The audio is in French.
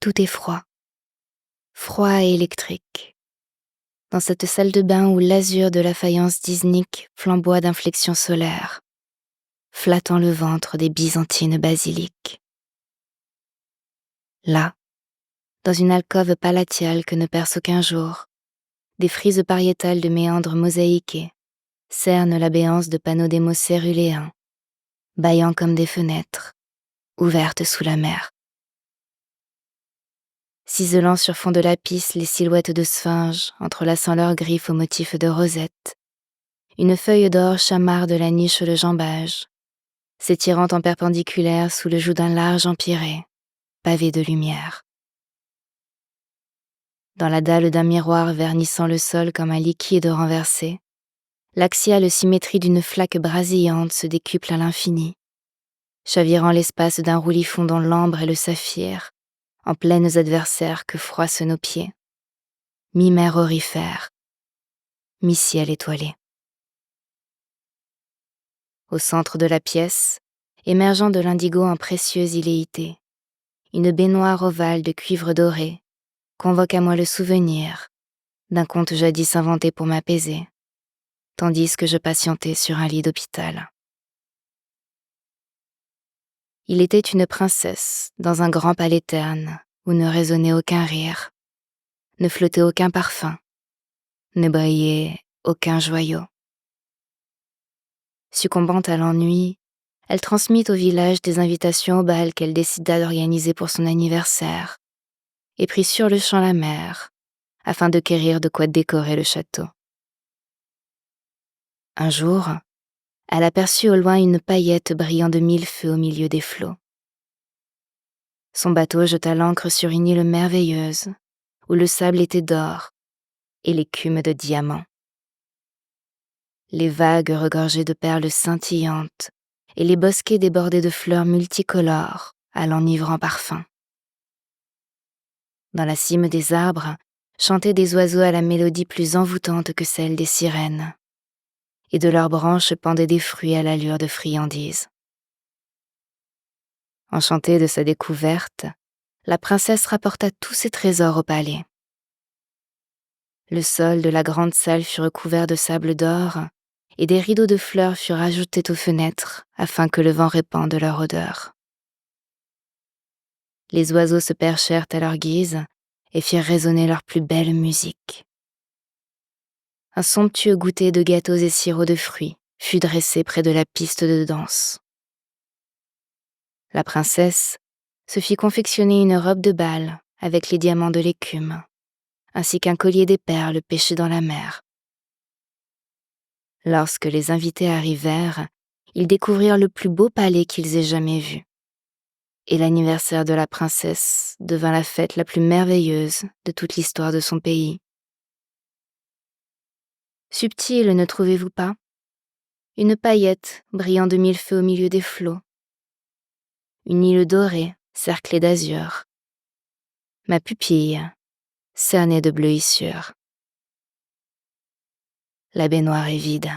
Tout est froid, froid et électrique. Dans cette salle de bain où l'azur de la faïence disnique flamboie d'inflexions solaires, flattant le ventre des byzantines basiliques. Là, dans une alcôve palatiale que ne perce aucun jour, des frises pariétales de méandres mosaïqués cernent la béance de panneaux d'émaux céruléens, bâillant comme des fenêtres, ouvertes sous la mer. Ciselant sur fond de lapis les silhouettes de sphinges entrelaçant leurs griffes aux motifs de rosettes, une feuille d'or chamarde la niche de jambage, s'étirant en perpendiculaire sous le joug d'un large empyrée, pavé de lumière. Dans la dalle d'un miroir vernissant le sol comme un liquide renversé, l'axiale symétrie d'une flaque brasillante se décuple à l'infini, chavirant l'espace d'un roulis fondant l'ambre et le saphir, en pleines adversaires que froissent nos pieds, mi-mer aurifère, mi-ciel étoilé. Au centre de la pièce, émergeant de l'indigo en précieuse iléité, une baignoire ovale de cuivre doré convoque à moi le souvenir d'un conte jadis inventé pour m'apaiser, tandis que je patientais sur un lit d'hôpital. Il était une princesse dans un grand palais terne où ne résonnait aucun rire, ne flottait aucun parfum, ne brillait aucun joyau. Succombant à l'ennui, elle transmit au village des invitations au bal qu'elle décida d'organiser pour son anniversaire et prit sur le champ la mer afin de quérir de quoi décorer le château. Un jour, elle aperçut au loin une paillette brillant de 1000 feux au milieu des flots. Son bateau jeta l'ancre sur une île merveilleuse où le sable était d'or et l'écume de diamants. Les vagues regorgeaient de perles scintillantes et les bosquets débordés de fleurs multicolores à l'enivrant parfum. Dans la cime des arbres chantaient des oiseaux à la mélodie plus envoûtante que celle des sirènes, et de leurs branches pendaient des fruits à l'allure de friandises. Enchantée de sa découverte, la princesse rapporta tous ses trésors au palais. Le sol de la grande salle fut recouvert de sable d'or, et des rideaux de fleurs furent ajoutés aux fenêtres afin que le vent répande leur odeur. Les oiseaux se perchèrent à leur guise et firent résonner leur plus belle musique. Un somptueux goûter de gâteaux et sirops de fruits fut dressé près de la piste de danse. La princesse se fit confectionner une robe de bal avec les diamants de l'écume, ainsi qu'un collier des perles pêchées dans la mer. Lorsque les invités arrivèrent, ils découvrirent le plus beau palais qu'ils aient jamais vu. Et l'anniversaire de la princesse devint la fête la plus merveilleuse de toute l'histoire de son pays. Subtile, ne trouvez-vous pas? Une paillette brillant de 1000 feux au milieu des flots. Une île dorée cerclée d'azur. Ma pupille cernée de bleuissures. La baignoire est vide.